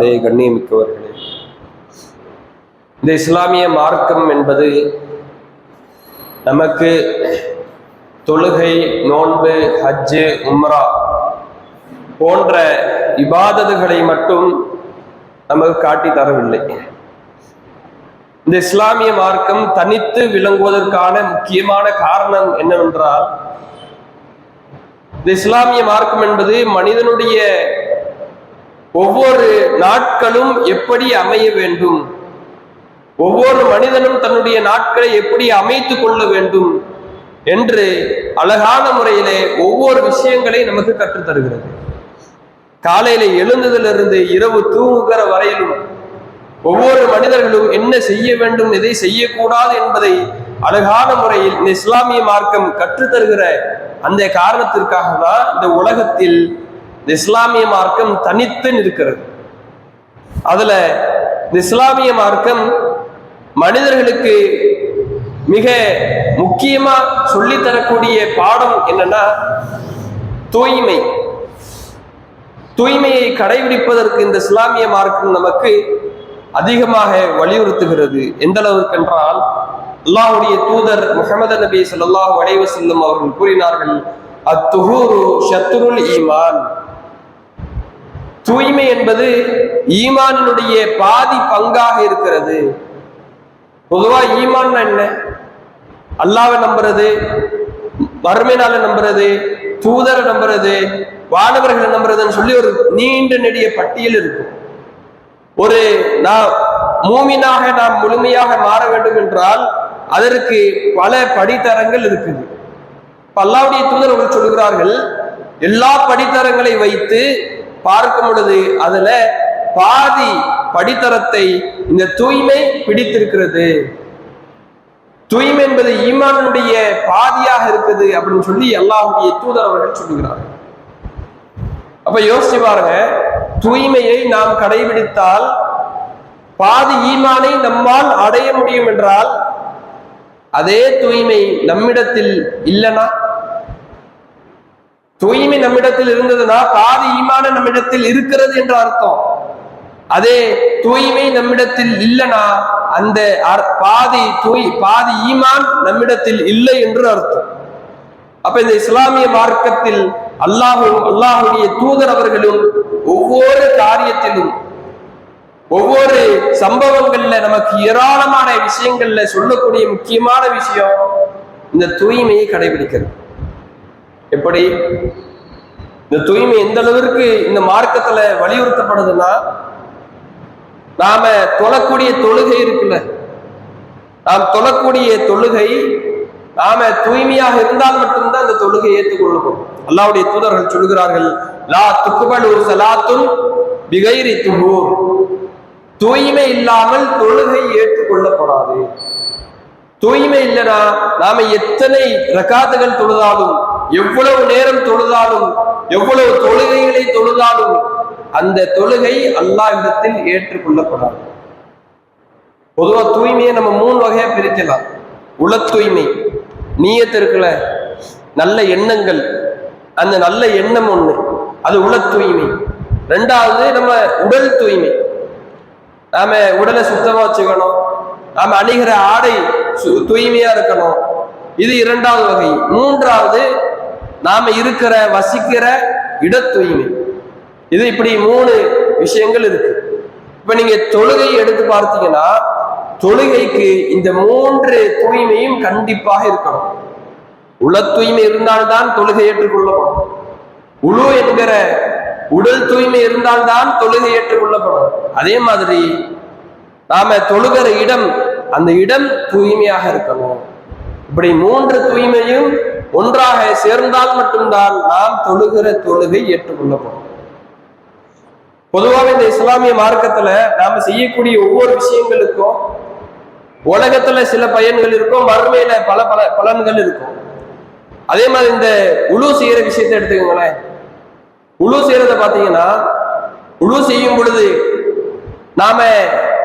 பெரியார்களே, கண்ணியமிக்கவர்களே, இந்த இஸ்லாமிய மார்க்கம் என்பது நமக்கு தொழுகை, நோன்பு, ஹஜ்ஜு, உம்ரா போன்ற இபாதத்துகளை மட்டும் நமக்கு காட்டி தரவில்லை. இந்த இஸ்லாமிய மார்க்கம் தனித்து விளங்குவதற்கான முக்கியமான காரணம் என்னவென்றால், இந்த இஸ்லாமிய மார்க்கம் என்பது மனிதனுடைய ஒவ்வொரு நாட்களும் எப்படி அமைய வேண்டும், ஒவ்வொரு மனிதனும் தன்னுடைய நாட்களை எப்படி அமைத்துக் கொள்ள வேண்டும் என்று அழகான முறையிலே ஒவ்வொரு விஷயங்களை நமக்கு கற்றுத் தருகிறது. காலையில எழுந்ததிலிருந்து இரவு தூங்குகிற வரையிலும் ஒவ்வொரு மனிதர்களும் என்ன செய்ய வேண்டும், எதை செய்யக்கூடாது என்பதை அழகான முறையில் இந்த இஸ்லாமிய மார்க்கம் கற்றுத்தருகிற அந்த காரணத்திற்காக தான் இந்த உலகத்தில் இந்த இஸ்லாமிய மார்க்கம் தனித்து நிற்கிறது. அதுல இந்த இஸ்லாமிய மார்க்கம் மனிதர்களுக்கு மிக முக்கியமா சொல்லித்தரக்கூடிய பாடம் என்னன்னா தூய்மை. தூய்மையை கடைபிடிப்பதற்கு இந்த இஸ்லாமிய மார்க்கம் நமக்கு அதிகமாக வலியுறுத்துகிறது. எந்த அளவுக்கு என்றால், அல்லாஹ்வுடைய தூதர் முஹம்மது நபி ஸல்லல்லாஹு அலைஹி வஸல்லம் அவர்கள் கூறினார்கள், அத்துஹூரு ஷத்ருல் ஈமான். தூய்மை என்பது ஈமானினுடைய பாதி பங்காக இருக்கிறது. பொதுவா ஈமான் என்ன? அல்லாஹ்வை நம்புறது, மறுமை நாளை நம்புறது, தூதரை நம்புறது, வானவர்களை நம்புறதுன்னு சொல்லி ஒரு நீண்ட நெடிய பட்டியல் இருக்கும். ஒரு மூமினாக நாம் முழுமையாக மாற வேண்டும் என்றால் அதற்கு பல படித்தரங்கள் இருக்குது. அல்லாஹ்வுடைய தூதர் அவர்கள் சொல்கிறார்கள், எல்லா படித்தரங்களை வைத்து பார்க்கும் பொழுது அதுல பாதி படித்தரத்தை இந்த தூய்மை பிடித்திருக்கிறது. தூய்மை என்பது ஈமானுடைய பாதியாக இருக்குது அப்படின்னு சொல்லி அல்லாஹ்வுடைய தூதர் அவர்கள் சொல்லுகிறார்கள். அப்ப யோசிச்சு பாருங்க, தூய்மையை நாம் கடைபிடித்தால் பாதி ஈமானை நம்மால் அடைய முடியும் என்றால், அதே தூய்மை நம்மிடத்தில் இல்லைனா, தூய்மை நம்மிடத்தில் இருந்ததுன்னா பாதி ஈமான நம்மிடத்தில் இருக்கிறது என்ற அர்த்தம். அதே தூய்மை நம்மிடத்தில் இல்லைனா அந்த பாதி ஈமான் நம்மிடத்தில் இல்லை என்று அர்த்தம். அப்ப இந்த இஸ்லாமிய மார்க்கத்தில் அல்லாஹ்வுடைய தூதர் அவர்களும் ஒவ்வொரு காரியத்திலும் ஒவ்வொரு சம்பவங்கள்ல நமக்கு ஏராளமான விஷயங்கள்ல சொல்லக்கூடிய முக்கியமான விஷயம் இந்த தூய்மையை கடைபிடிக்கிறது. எப்படி இந்த தூய்மை எந்த அளவிற்கு இந்த மார்க்கத்துல வலியுறுத்தப்படுதுன்னா, நாம தொழக்கூடிய தொழுகை இருக்குல்ல, நாம் தொழக்கூடிய தொழுகை நாம தூய்மையாக இருந்தால் மட்டும்தான் அந்த தொழுகை ஏற்றுக்கொள்ளப்படும். அல்லாஹ்வுடைய தூதர்கள் சொல்கிறார்கள், லா துக்பலு ஸலாத்துன் பிகைரி துஹூர். தூய்மை இல்லாமல் தொழுகை ஏற்றுக்கொள்ளப்படாது. தூய்மை இல்லைனா நாம எத்தனை ரகாத்துகள் தொழுதாலும், எவ்வளவு நேரம் தொழுதாலும், எவ்வளவு தொழுகைகளை தொழுதாலும் அந்த தொழுகை அல்லாஹ்விடத்தில் ஏற்றுக்கொள்ளப்படாது. பொதுவா தூய்மையை நம்ம 3 வகையா பிரிக்கலாம். உள தூய்மை, நீயத் இருக்குல்ல, நல்ல எண்ணங்கள், அந்த நல்ல எண்ணம் ஒண்ணு, அது உள தூய்மை. 2வது நம்ம உடல் தூய்மை, நாம உடலை சுத்தமா வச்சுக்கணும், நாம அணிகிற ஆடை தூய்மையா இருக்கணும், இது 2வது வகை. 3வது நாம இருக்கிற வசிக்கிற இட தூய்மை. இது இப்படி 3 விஷயங்கள் இருக்கு. இப்ப நீங்க தொழுகை எடுத்து பார்த்தீங்கன்னா, தொழுகைக்கு இந்த 3 தூய்மையும் கண்டிப்பாக இருக்கணும். உள தூய்மை இருந்தால்தான் தொழுகை ஏற்றுக்கொள்ளப்படும். உளு என்கிற உடல் தூய்மை இருந்தால்தான் தொழுகை ஏற்றுக்கொள்ளப்படும். அதே மாதிரி நாம தொழுகிற இடம், அந்த இடம் தூய்மையாக இருக்கணும். இப்படி 3 தூய்மையும் ஒன்றாக சேர்ந்தால் மட்டும்தான் நாம் தொழுகிற தொழுகை ஏற்றுக்கொள்ளப்படும். பொதுவாக இந்த இஸ்லாமிய மார்க்கத்துல நாம செய்யக்கூடிய ஒவ்வொரு விஷயங்களுக்கும் உலகத்துல சில பயன்கள் இருக்கும், மறுமையில பல பலன்கள் இருக்கும். அதே மாதிரி இந்த உழு செய்யற விஷயத்தை எடுத்துக்கோங்களேன். உழு செய்யறத பாத்தீங்கன்னா, உழு செய்யும் பொழுது நாம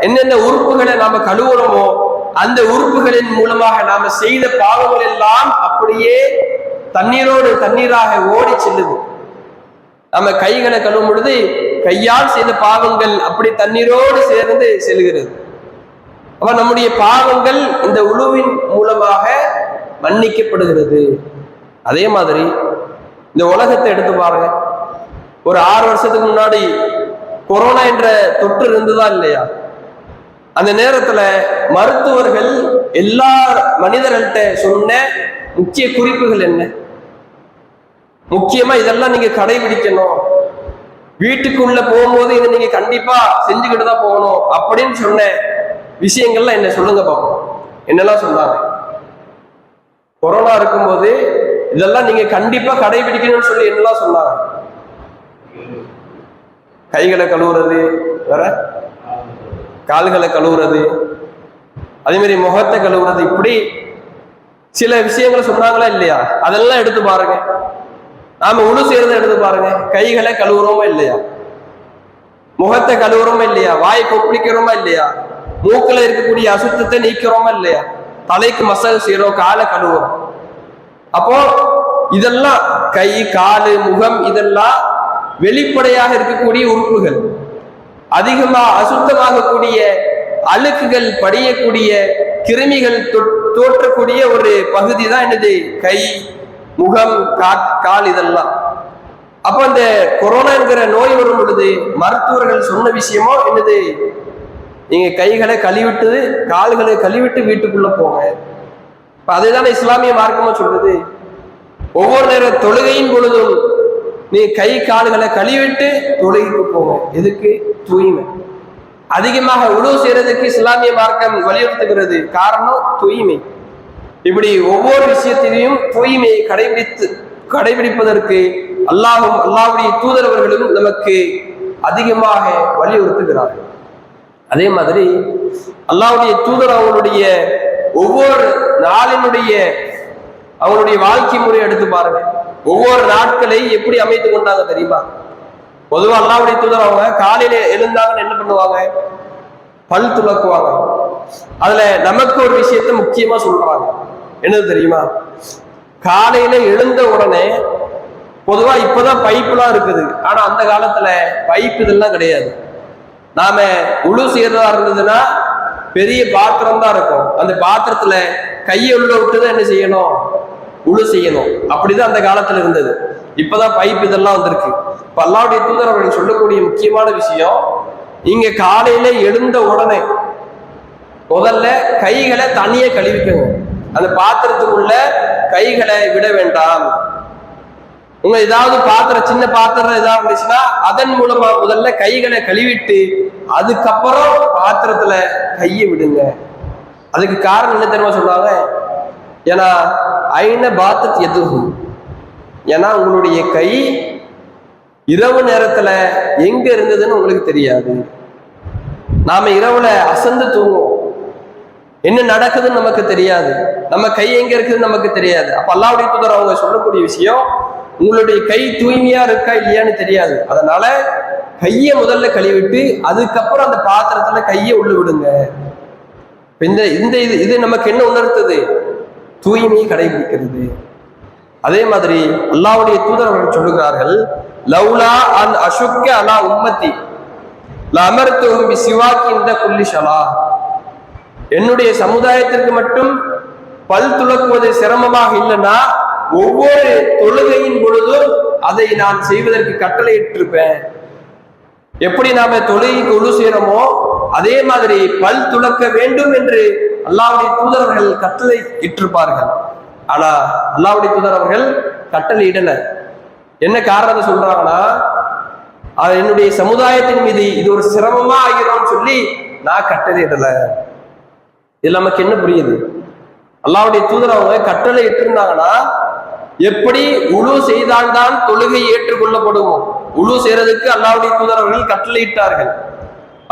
என்னென்ன உறுப்புகளை நாம கழுவுறோமோ அந்த உறுப்புகளின் மூலமாக நாம செய்த பாவங்கள் எல்லாம் அப்படியே தண்ணீரோடு தண்ணீராக ஓடி செல்லுது. நம்ம கைகளை கழுவும் பொழுது கையால் செய்த பாவங்கள் அப்படி தண்ணீரோடு சேர்ந்து செல்கிறது. அப்ப நம்முடைய பாவங்கள் இந்த உழுவின் மூலமாக மன்னிக்கப்படுகிறது. அதே மாதிரி இந்த உலகத்தை எடுத்து பாருங்க. ஒரு 6 வருஷத்துக்கு முன்னாடி கொரோனா என்ற தொற்று இருந்ததா இல்லையா? அந்த நேரத்துல மருத்துவர்கள் எல்லா மனிதர்கள்ட்ட சொன்ன முக்கிய குறிப்புகள் என்ன? முக்கியமா இதெல்லாம் நீங்க கடைபிடிக்கணும், வீட்டுக்குள்ள போகும்போது இதை நீங்க கண்டிப்பா செஞ்சுக்கிட்டு தான் போகணும் அப்படின்னு சொன்ன விஷயங்கள்லாம் என்ன சொல்லுங்க பார்ப்போம். என்னெல்லாம் சொன்னாங்க? கொரோனா இருக்கும்போது இதெல்லாம் நீங்க கண்டிப்பா கடைபிடிக்கணும்னு சொல்லி என்னெல்லாம் சொன்னாங்க? கைகளை கழுவுறது, வேற கால்களை கழுவுறது, அதே மாதிரி முகத்தை கழுவுறது, இப்படி சில விஷயங்களை சொன்னாங்களா இல்லையா? அதெல்லாம் எடுத்து பாருங்க. நாம உழு செய்யறதை எடுத்து பாருங்க. கைகளை கழுவுறோமா இல்லையா? முகத்தை கழுவுறோமா இல்லையா? வாய் கொப்பளிக்கிறோமா இல்லையா? மூக்குல இருக்கக்கூடிய அசுத்தத்தை நீக்கிறோமா இல்லையா? தலைக்கு மசாஜ் செய்யறோம், காலை கழுவுறோம். அப்போ இதெல்லாம் கை, காலு, முகம் இதெல்லாம் வெளிப்படையாக இருக்கக்கூடிய உறுப்புகள். அதிகமா அசுத்தமாகக்கூடிய அழுக்குகள் படியக்கூடிய கிருமிகள் தோற்றக்கூடிய ஒரு பகுதி தான் என்னது? கை, முகம், கால் இதெல்லாம். அப்ப இந்த கொரோனா என்கிற நோய் வரும் பொழுது மருத்துவர்கள் சொன்ன விஷயமோ என்னது? நீங்க கைகளை கழுவிட்டு கால்களை கழுவிட்டு வீட்டுக்குள்ள போங்க. அதுதானே இஸ்லாமிய மார்க்கமா சொல்றது. ஒவ்வொரு நேர தொழுகையின் பொழுதும் நீ கை கால்களை கழுவிட்டு தொழுகைக்கு போங்க. எதுக்கு? தூய்மை. அதிகமாக உழவு செய்யறதுக்கு இஸ்லாமிய மார்க்கம் வலியுறுத்துகிறது. காரணம் தூய்மை. இப்படி ஒவ்வொரு விஷயத்திலையும் தூய்மையை கடைபிடிப்பதற்கு அல்லாஹும் அல்லாஹ்வுடைய தூதரவர்களும் நமக்கு அதிகமாக வலியுறுத்துகிறார்கள். அதே மாதிரி அல்லாஹ்வுடைய தூதர் அவங்களுடைய ஒவ்வொரு நாளினுடைய அவருடைய வாழ்க்கை முறையை எடுத்து பாருங்க. ஒவ்வொரு நாட்களை எப்படி அமைத்து கொண்டாங்க தெரியுமா? பொதுவாக அல்லாஹ்வுடைய தூதர் அவங்க காலையில எழுந்தாங்கன்னு என்ன பண்ணுவாங்க? பல் துலக்குவாங்க. அதுல நமக்கு ஒரு விஷயத்த முக்கியமா சொல்றாங்க. என்னது தெரியுமா? காலையில எழுந்த உடனே பொதுவா இப்பதான் பைப்புலாம் இருக்குது. ஆனா அந்த காலத்துல பைப் இதெல்லாம் கிடையாது. நாம உழு செய்யறதா இருந்ததுன்னா பெரிய பாத்திரம் தான் இருக்கும். அந்த பாத்திரத்துல கையை உள்ள விட்டுதான் என்ன செய்யணும்? உழு செய்யணும். அப்படிதான் அந்த காலத்துல இருந்தது. இப்பதான் பைப் இதெல்லாம் வந்திருக்கு. இப்ப அல்லாஹ்வுடைய தூதர் அவர்கள் சொல்லக்கூடிய முக்கியமான விஷயம், நீங்க காலையில எழுந்த உடனே முதல்ல கைகளை தனியே கழுவிக்கணும். அந்த பாத்திரத்துக்குள்ள கைகளை விட வேண்டாம். உங்க ஏதாவது பாத்திரம், சின்ன பாத்திரம் ஏதாவது இருந்துச்சுன்னா அதன் மூலமா முதல்ல கைகளை கழுவிட்டு அதுக்கப்புறம் பாத்திரத்துல கையை விடுங்க. அதுக்கு காரணம் என்ன தெரியுமா சொல்றாங்க? ஏன்னா ஐன பாத்தத் எதுவும், ஏன்னா உங்களுடைய கை இரவு நேரத்துல எங்க இருந்ததுன்னு உங்களுக்கு தெரியாது. நாம இரவுல அசந்து தூங்குவோம், என்ன நடக்குதுன்னு நமக்கு தெரியாது. நம்ம கை எங்க இருக்குதுன்னு நமக்கு தெரியாது. அப்ப அல்லாஹ்வுடைய தூதர் அவங்க சொல்லக்கூடிய விஷயம், உங்களுடைய கை தூய்மையா இருக்கா இல்லையான்னு தெரியாது. அதனால கையை முதல்ல கழுவிட்டு அதுக்கப்புறம் அந்த பாத்திரத்துல கையை உள்ள விடுங்க. இந்த இது நமக்கு என்ன உணர்த்துது? தூய்மையை கடைபிடிக்கிறது. அதே மாதிரி அல்லாஹ்வுடைய தூதர் அவர்கள் சொல்லுகிறார்கள், லவ்லா அன் அஷுக்க அலா உம்மத்தி லஅமர்துஹும் பிசிவாக்கி இந்த குல்லி ஷலா. என்னுடைய சமுதாயத்திற்கு மட்டும் பல் துலக்குவது சிரமமாக இல்லைன்னா ஒவ்வொரு தொழுகையின் பொழுதும் அதை நான் செய்வதற்கு கட்டளை இட்டிருப்பேன். எப்படி நாம தொழுகைக்கு உழு செய்யறோமோ அதே மாதிரி பல் துலக்க வேண்டும் என்று அல்லாஹ்வுடைய தூதரவர்கள் கட்டளை இட்டிருப்பார்கள். ஆனா அல்லாஹ்வுடைய தூதர் அவர்கள் கட்டளை இடல. என்ன காரணத்தை சொல்றாங்கன்னா, என்னுடைய சமுதாயத்தின் மீது இது ஒரு சிரமமா ஆகிறோம்னு சொல்லி நான் கட்டளை இடல. இது நமக்கு என்ன புரியுது? அல்லாஹ்வுடைய தூதர் அவங்க கட்டளை இட்டிருந்தாங்கன்னா எப்படி உழு செய்தால்தான் தொழுகை ஏற்றுக்கொள்ளப்படுமோ, உழு செய்யறதுக்கு அல்லாஹ்வுடைய தூதர் அவர்கள் கட்டளை இட்டார்கள்.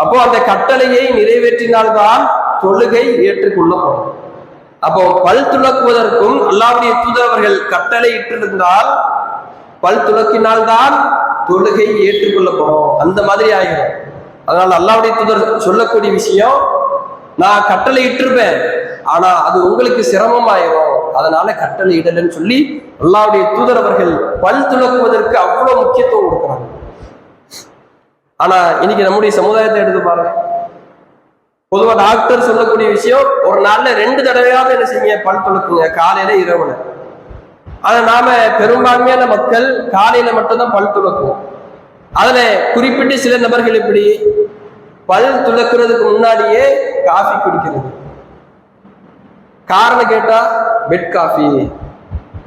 அப்போ அந்த கட்டளையை நிறைவேற்றினால்தான் தொழுகை ஏற்றுக்கொள்ளப்படும். அப்போ பல் துலக்குவதற்கும் அல்லாஹ்வுடைய தூதர் அவர்கள் கட்டளை இட்டிருந்தால் பல் துலக்கினால்தான் தொழுகை ஏற்றுக்கொள்ளப்படும். அந்த மாதிரி ஆகிடும். அதனால அல்லாஹ்வுடைய தூதர் சொல்லக்கூடிய விஷயம், நான் கட்டளை இட்டிருப்பேன், ஆனா அது உங்களுக்கு சிரமமாயிரும். அதனால கட்டளை இடலன்னு சொல்லி அல்லாஹ்வுடைய தூதர் அவர்கள் பல் துலக்குவதற்கு அவ்வளவு முக்கியத்துவம் கொடுக்குறாங்க. ஆனா இன்னைக்கு நம்முடைய சமுதாயத்தை எடுத்து பாருங்க. பொதுவா டாக்டர் சொல்லக்கூடிய விஷயம், ஒரு நாள்ல 2 தடவையாவது என்ன செய்யுங்க, பல் துலக்குங்க, காலையில இரவுல. ஆனா நாம பெரும்பான்மையான மக்கள் காலையில மட்டும்தான் பல் துலக்குவோம். அதுல குறிப்பிட்டு சில நபர்கள் இப்படி பல் துலக்குறதுக்கு முன்னாடியே காஃபி குடிக்கிறது. காரணம் கேட்டா பெட் காஃபி,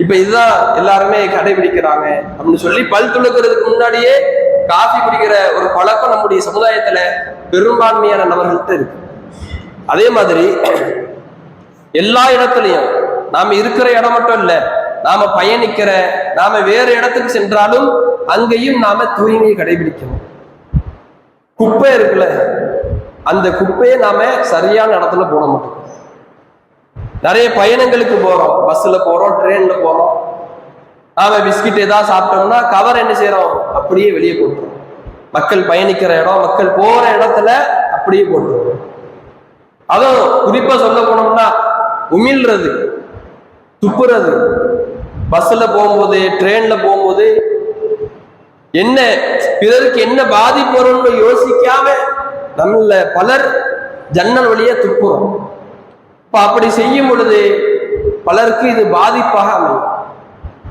இப்ப இதுதான் எல்லாருமே கடைபிடிக்கிறாங்க அப்படின்னு சொல்லி பல் துலக்குறதுக்கு முன்னாடியே காஃபி குடிக்கிற ஒரு பழக்கம் நம்முடைய சமுதாயத்துல பெரும்பான்மையான நபர்கள்ட்ட இருக்கு. அதே மாதிரி எல்லா இடத்துலையும் நாம இருக்கிற இடம் மட்டும் இல்ல, நாம பயணிக்கிற, நாம வேற இடத்துக்கு சென்றாலும் அங்கேயும் நாம தூய்மையை கடைபிடிக்கணும். குப்பை இருக்குல்ல, அந்த குப்பையை நாம சரியான இடத்துல போட மாட்டோம். நிறைய பயணங்களுக்கு போறோம், பஸ்ல போறோம், ட்ரெயின்ல போறோம். நாம பிஸ்கட் ஏதாவது சாப்பிட்டோம்னா கவர் என்ன செய்யறோம், அப்படியே வெளியே போட்டுருவோம். மக்கள் பயணிக்கிற இடம், மக்கள் போற இடத்துல அப்படியே போட்டுருவோம். அதுவும் குறிப்பா சொல்ல போனோம்னா உமிழ்றது, துப்புறது, பஸ்ல போகும்போது ட்ரெயின்ல போகும்போது என்ன பிறருக்கு என்ன பாதிப்பு வரும்னு யோசிக்காம நம்மள பலர் ஜன்னல் வழியா துப்புறோம். இப்ப அப்படி செய்யும் பொழுது பலருக்கு இது பாதிப்பாக அமையும்.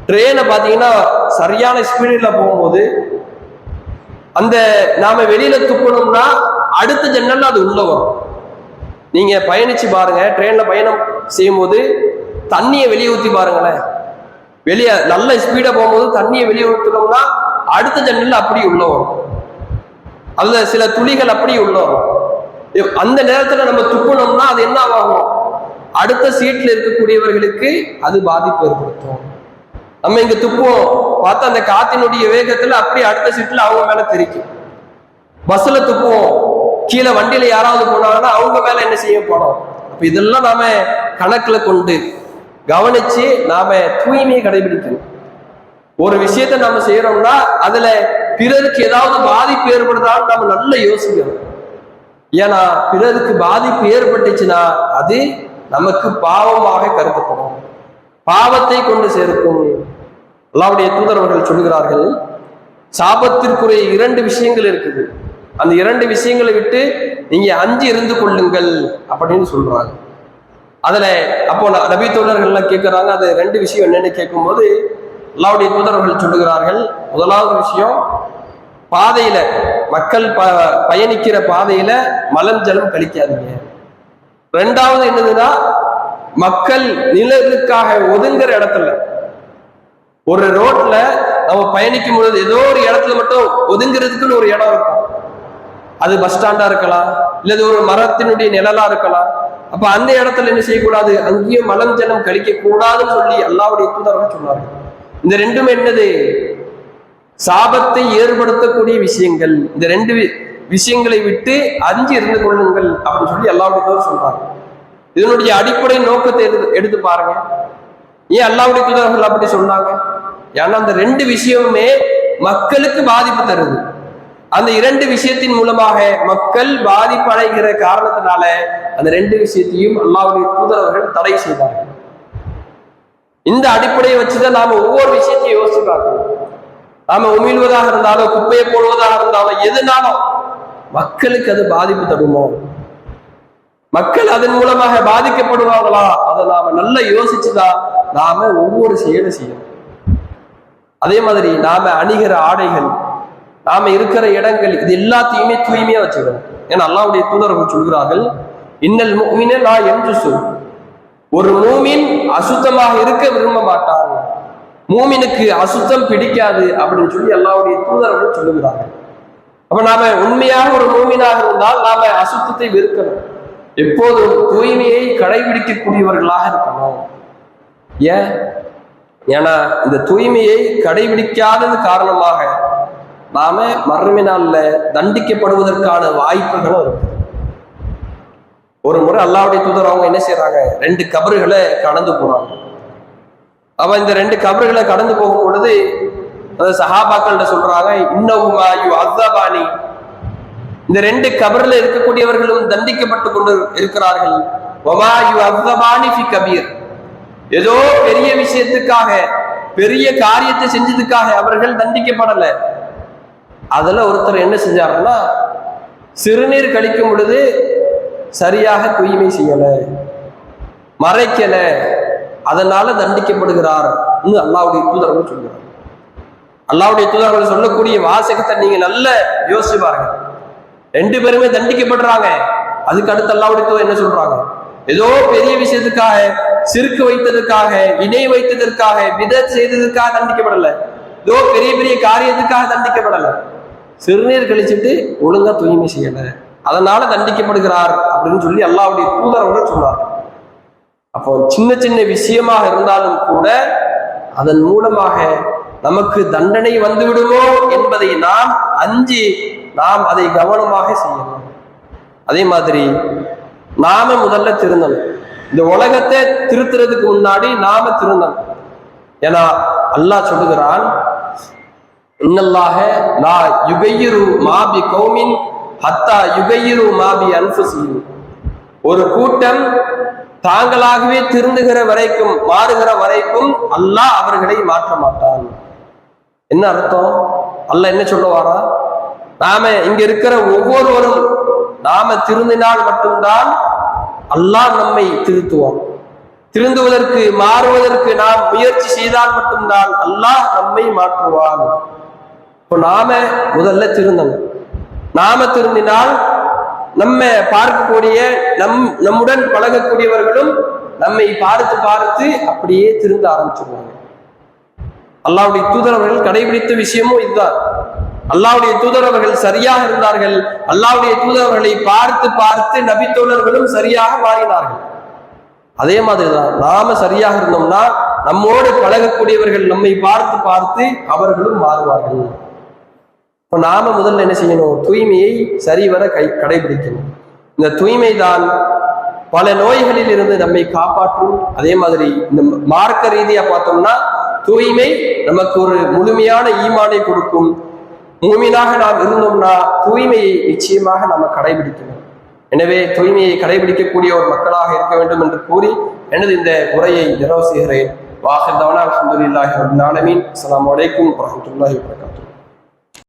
ட்ரெயினை பார்த்தீங்கன்னா சரியான ஸ்பீடில் போகும்போது அந்த நாம வெளியில துப்பணும்னா அடுத்த ஜன்னல் அது உள்ள வரும். நீங்க பயணிச்சு பாருங்க, ட்ரெயின்ல பயணம் செய்யும் போது தண்ணியை வெளியே ஊற்றி பாருங்களேன். வெளியே நல்ல ஸ்பீடா போகும்போது தண்ணியை வெளியே ஊற்றணும்னா அடுத்த ஜன்னல் அப்படி உள்ள வரும். அதுல சில துளிகள் அப்படி உள்ள வரும். அந்த நேரத்துல நம்ம துப்பணும்னா அது என்ன ஆகும், அடுத்த சீட்ல இருக்கக்கூடியவர்களுக்கு அது பாதிப்பு ஏற்படுத்தும். நம்ம இங்க துப்புவோம், பார்த்தா அந்த காத்தினுடைய வேகத்துல அப்படி அடுத்த சீட்ல அவங்க மேல தெரிக்கும். பஸ்ல துப்புவோம், கீழே வண்டியில யாராவது போனாங்கன்னா அவங்க மேல என்ன செய்ய போனோம். அப்ப இதெல்லாம் நாம கணக்குல கொண்டு கவனிச்சு நாம தூய்மையை கடைபிடிக்கணும். ஒரு விஷயத்த நாம செய்யறோம்னா அதுல பிறருக்கு ஏதாவது பாதிப்பு ஏற்படுதான்னு நம்ம நல்லா யோசிக்கணும். ஏன்னா பிறருக்கு பாதிப்பு ஏற்பட்டுச்சுன்னா அது நமக்கு பாவமாக கருதப்படும், பாவத்தை கொண்டு சேர்க்கும். அல்லாஹ்வுடைய தூதர் அவர்கள் சொல்கிறார்கள், சாபத்திற்குரிய 2 விஷயங்கள் இருக்குது, அந்த 2 விஷயங்களை விட்டு நீங்க அஞ்சு இருந்து கொள்ளுங்கள் அப்படின்னு சொல்றாங்க. அதுல அப்போ நபி தோழர்கள்லாம் கேட்கிறாங்க, அது 2 விஷயம் என்னன்னு கேட்கும்போது அல்லாஹ்வுடைய தூதர்கள் சொல்லுகிறார்கள், முதலாவது விஷயம், பாதையில மக்கள் பயணிக்கிற பாதையில மலம் ஜலம் கழிக்காதீங்க. 2வது என்னதுன்னா, மக்கள் நிழலுக்காக ஒதுங்குற இடத்துல, ஒரு ரோட்ல நம்ம பயணிக்கும் பொழுது ஏதோ ஒரு இடத்துல மட்டும் ஒதுங்குறதுக்குன்னு ஒரு இடம் இருக்கும். அது பஸ் ஸ்டாண்டா இருக்கலாம், இல்லது ஒரு மரத்தினுடைய நிழலா இருக்கலாம். அப்ப அந்த இடத்துல என்ன செய்யக்கூடாது, அங்கேயும் மலம் ஜலம் கழிக்க கூடாதுன்னு சொல்லி அல்லாஹ்வுடைய தூதர்கள் சொன்னார்கள். இந்த 2மே என்னது, சாபத்தை ஏற்படுத்தக்கூடிய விஷயங்கள். இந்த 2 விஷயங்களை விட்டு அஞ்சு இருந்து கொள்ளுங்கள் அப்படின்னு சொல்லி அல்லாஹ்வுடைய தூதர் சொல்றாங்க. இதனுடைய அடிப்படை நோக்கத்தை எடுத்து பாருங்க. ஏன் அல்லாஹ்வுடைய தூதர்கள் அப்படி சொன்னாங்க? ஏன்னா அந்த 2 விஷயமுமே மக்களுக்கு பாதிப்பு தருது. அந்த 2 விஷயத்தின் மூலமாக மக்கள் பாதிப்பு அடைகிற காரணத்தினால அந்த 2 விஷயத்தையும் அல்லாஹ்வுடைய தூதர் அவர்கள் தடை செய்தார்கள். இந்த அடிப்படையை வச்சுதான் நாம ஒவ்வொரு விஷயத்தையும் யோசிச்சு பார்க்கணும். நாம உமிழ்வதாக இருந்தாலும், குப்பையை போடுவதாக இருந்தாலும், எதுனாலும் மக்களுக்கு அது பாதிப்பு தருமோ, மக்கள் அதன் மூலமாக பாதிக்கப்படுவாங்களா, அதை நாம நல்லா யோசிச்சுதான் நாம ஒவ்வொரு செயலும் செய்யணும். அதே மாதிரி நாம அணிகிற ஆடைகள், நாம இருக்கிற இடங்கள், இது எல்லாத்தையுமே தூய்மையா வச்சுக்கணும். ஏன்னா அல்லாஹ்வுடைய தூதர்கள் சொல்கிறார்கள், இன்னல் முஃமின லா யன்ஜுசு, ஒரு மூமின் அசுத்தமாக இருக்க விரும்ப மாட்டான், மூமினுக்கு அசுத்தம் பிடிக்காது அப்படின்னு சொல்லி அல்லாஹ்வுடைய தூதர்கள் சொல்லுகிறார்கள். அப்ப நாம உண்மையாக ஒரு மூமினாக இருந்தால் நாம அசுத்தத்தை வெறுக்கணும், எப்போதும் தூய்மையை கடைபிடிக்கக்கூடியவர்களாக இருக்கணும். ஏன்னா இந்த தூய்மையை கடைபிடிக்காதது காரணமாக நாம மறுமை நாள்ல தண்டிக்கப்படுவதற்கான வாய்ப்புகளும் இருக்கு. ஒரு முறை அல்லாஹ்வுடைய தூதர் அவங்க என்ன செய்யறாங்க, 2 கபறுகளை கடந்து போறாங்க. அவன் இந்த 2 கபறுகளை கடந்து போகும் பொழுது அந்த சஹாபாக்கள்கிட்ட சொல்றாங்க, இன்னஹுமா யுஅஸபானி, இந்த 2 கபர்ல இருக்கக்கூடியவர்களும் தண்டிக்கப்பட்டு கொண்டு இருக்கிறார்கள். வமா யுஅஸபானி ஃபி கபீர், ஏதோ பெரிய விஷயத்துக்காக பெரிய காரியத்தை செஞ்சதுக்காக அவர்கள் தண்டிக்கப்படல. அதுல ஒருத்தர் என்ன செஞ்சாருன்னா, சிறுநீர் கழிக்கும் பொழுது சரியாக தூய்மை செய்யல, மறைக்கல, அதனால தண்டிக்கப்படுகிறார் அல்லாஹ்வுடைய தூதர்கள் சொல்கிறார். அல்லாஹ்வுடைய தூதர்கள் சொல்லக்கூடிய வாசகத்தை நீங்க நல்ல யோசிச்சு பாருங்க. ரெண்டு பேருமே தண்டிக்கப்படுறாங்க. அதுக்கு அடுத்து அல்லாஹ்வுடைய தூதர் என்ன சொல்றாங்க? ஏதோ பெரிய விஷயத்துக்காக, சிறுக்கு வைத்ததற்காக, இணை வைத்ததற்காக, விதத் செய்ததற்காக தண்டிக்கப்படல. ஏதோ பெரிய பெரிய காரியத்துக்காக தண்டிக்கப்படல. சிறுநீர் கழிச்சுட்டு ஒழுங்கா தூய்மை செய்யல, அதனால தண்டிக்கப்படுகிறார் அப்படின்னு சொல்லி அல்லாஹ்வுடைய தூதர் அவர்கள் சொன்னார். அப்போ சின்ன சின்ன விஷயமாக இருந்தாலும் கூட அதன் மூலமாக நமக்கு தண்டனை வந்து விடுமோ என்பதை நாம் அஞ்சி நாம் அதை கவனமாக செய்யணும். அதே மாதிரி நாம முதல்ல திருந்தணும். இந்த உலகத்தை திருத்துறதுக்கு முன்னாடி நாம திருந்தணும். ஏன்னா அல்லாஹ் சொல்லுகிறான், இன்னல்லாஹ லா யுகையிரு மாபி கௌமின் ஹத்தா யுகையிரு மாபி அன்ஃபுஸிஹிம். ஒரு கூட்டம் தாங்களாகவே திருந்துகிற வரைக்கும், மாறுகிற வரைக்கும் அல்லாஹ் அவர்களை மாற்ற மாட்டான். என்ன அர்த்தம்? அல்லாஹ் என்ன சொல்லுவாரா? நாம இங்க இருக்கிற ஒவ்வொருவரும் நாம திருந்தினால் மட்டும்தான் அல்லாஹ் நம்மை திருத்துவான். திருந்துவதற்கு, மாறுவதற்கு நாம் முயற்சி செய்தால் மட்டும்தான் அல்லாஹ் நம்மை மாற்றுவான். இப்போ நாம முதல்ல திருந்தணும். நாம திருந்தினால் நம்ம பார்க்கக்கூடிய நம்முடன் பழகக்கூடியவர்களும் நம்மை பார்த்து பார்த்து அப்படியே திருந்த ஆரம்பிச்சிருவாங்க. அல்லாஹ்வுடைய தூதரவர்கள் கடைபிடித்த விஷயமும் இதுதான். அல்லாஹ்வுடைய தூதரவர்கள் சரியாக இருந்தார்கள். அல்லாஹ்வுடைய தூதரவர்களை பார்த்து பார்த்து நபித்தோழர்களும் சரியாக மாறினார்கள். அதே மாதிரிதான் நாம சரியாக இருந்தோம்னா நம்மோடு பழகக்கூடியவர்கள் நம்மை பார்த்து பார்த்து அவர்களும் மாறுவார்கள். இப்போ நாம முதல்ல என்ன செய்யணும்? தூய்மையை சரிவர கடைபிடிக்கணும். இந்த தூய்மை தான் பல நோய்களில் இருந்து நம்மை காப்பாற்றும். அதே மாதிரி இந்த மார்க்க ரீதியா பார்த்தோம்னா தூய்மை நமக்கு ஒரு முழுமையான ஈமானை கொடுக்கும். மூமினாக நாம் இருந்தோம்னா தூய்மையை நிச்சயமாக நாம கடைபிடிக்கணும். எனவே தூய்மையை கடைபிடிக்கக்கூடிய ஒரு மக்களாக இருக்க வேண்டும் என்று கூறி எனது இந்த உரையை நிறைவு செய்கிறேன். வாஹிர் தவானா அல்ஹம்துலில்லாஹி ரப்பில் ஆலமீன். அஸ்ஸலாமு அலைக்கும் வரஹ்மத்துல்லாஹி வபரகாத்துஹு.